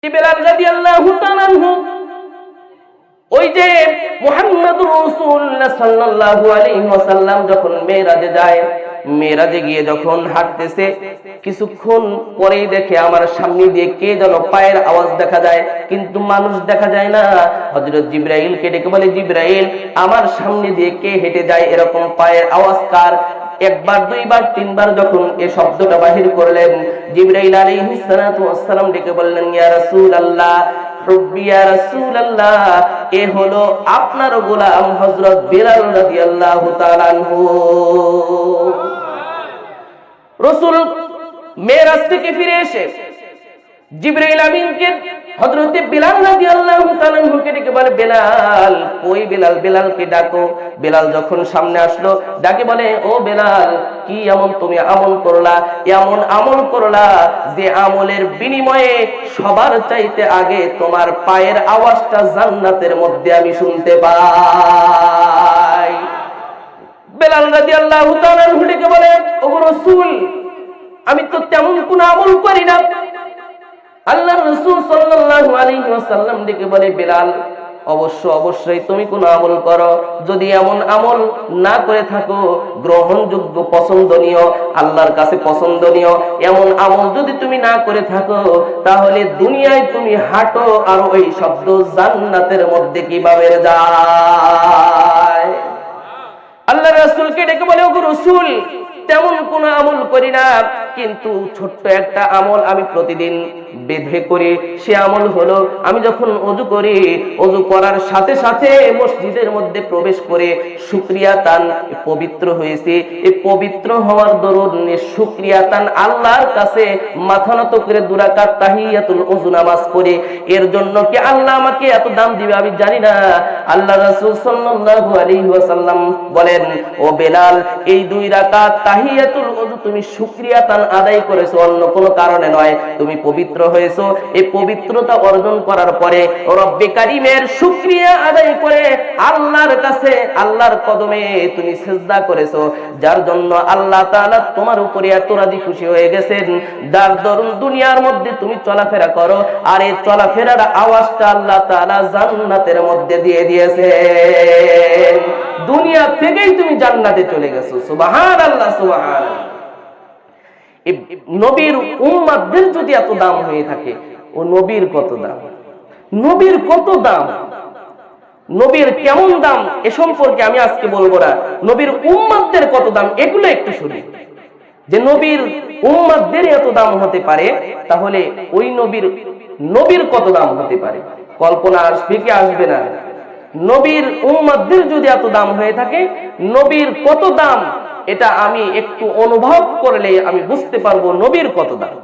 বেলাল রাদিয়াল্লাহু তাআলা আনহু ওই যে মুহাম্মদুর রাসূলুল্লাহ সাল্লাল্লাহু আলাইহি ওয়াসাল্লাম যখন মেরাজে যায়, মেরাজে গিয়ে যখন হাঁটতেছে, কিছুক্ষণ পরেই দেখে আমার সামনে দিয়ে কে যেন পায়ের আওয়াজ দেখা যায়, কিন্তু মানুষ দেখা যায় না। হযরত জিবরাইলকে ডেকে বলে, জিবরাইল, আমার সামনে দিয়ে কে হেঁটে যায়, এরকম পায়ের আওয়াজ কার? একবার, দুইবার, তিনবার যখন এই শব্দটা বাহির করলেন, জিবরাইল আলাইহিস সালাতু ওয়াস সালাম ডেকে বললেন, ইয়া রাসূলুল্লাহ, হুব্বি ইয়া রাসূলুল্লাহ, এ হলো আপনার গোলাম হযরত বেলাল রাদিয়াল্লাহু তাআলা আনহু। রাসূল মেরাজ থেকে ফিরে এসে জিবরাইল আমিনকে হযরত বেলাল রাদিয়াল্লাহু তাআলা আনহুকে ডেকে বলে, বেলাল কই বেলাল, বেলালকে ডাকো। বেলাল যখন সামনে আসলো, ডাকে বলে, ও বেলাল, কি এমন তুমি আমল করলা, এমন আমল করলা যে আমলের বিনিময়ে সবার চাইতে আগে তোমার পায়ের আওয়াজটা জান্নাতের মধ্যে আমি শুনতে পাই। বেলাল রাদিয়াল্লাহু তাআলা আনহু ডেকে বলে, ও রাসূল, আমি তো তেমন কোনো আমল করি না। আল্লাহর রাসূল সাল্লাল্লাহু আলাইহি ওয়াসাল্লাম ডেকে বলে, বেলাল, অবশ্যই তুমি কোন আমল করো। যদি এমন আমল না করে থাকো, গ্রহণযোগ্য, পছন্দনীয়, আল্লাহর কাছে পছন্দনীয় এমন আমল যদি তুমি না করে থাকো, তাহলে দুনিয়ায় তুমি হাঁটো আর ওই শব্দ জান্নাতের মধ্যে কিভাবে যায়? আল্লাহর রাসূলকে ডেকে বলে, ও রাসূল, তেমন কোন আমল করি না, কিন্তু ছোট্ট একটা আমল আমি প্রতিদিন বেঁধে করি। সে আমল হলো, আমি যখন ওযু করি, ওযু করার সাথে সাথে মসজিদের মধ্যে প্রবেশ করে শুকরিয়া তান পবিত্র হয়েছে। এই পবিত্র হওয়ার দরুন শুকরিয়া তান আল্লাহর কাছে মাথা নত করে 2 রাকাত তাহিয়াতুল ওযু নামাজ পড়ে। এর জন্য কি আল্লাহ আমাকে এত দাম দিবে আমি জানি না। আল্লাহ রাসূল সাল্লাল্লাহু আলাইহি ওয়াসাল্লাম বলেন, ও বেলাল, এই 2 রাকাত তাহিয়াতুল ওযু তুমি শুকরিয়া তান আদায় করেছো, অন্য কোনো কারণে নয়। তুমি পবিত্র হয়েছো, এই পবিত্রতা অর্জন করার পরে রব্বে কারীমের শুকরিয়া আদায় করে আল্লাহর কাছে, আল্লাহর কদমে তুমি সিজদা করেছো, যার জন্য আল্লাহ তাআলা তোমার উপরে এত রাজি খুশি হয়ে গেছেন। যার দরুন দুনিয়ার মধ্যে তুমি চলাফেরা করো, আর এই চলাফেরার আওয়াজটা আল্লাহ তাআলা জান্নাতের মধ্যে দিয়ে দিয়েছেন। দুনিয়া থেকেই তুমি জান্নাতে চলে গেছো। সুবহানাল্লাহ, সুবহানাল্লাহ। নবীর উম্মতদের যদি এত দাম হয়ে থাকে, ও নবীর কত দাম, নবীর কত দাম, নবীর কেমন দাম, এ সম্পর্কে আমি আজকে বলবো না। নবীর উম্মতদের কত দাম, এগুলো একটু শুনি। যে নবীর উম্মতদের এত দাম হতে পারে, তাহলে ওই নবীর কত দাম হতে পারে? কল্পনা আসবে কি আসবে না? নবীর উম্মতদের যদি এত দাম হয়ে থাকে, নবীর কত দাম, এটা আমি একটু অনুভব করলে আমি বুঝতে পারবো নবীর কত দাম।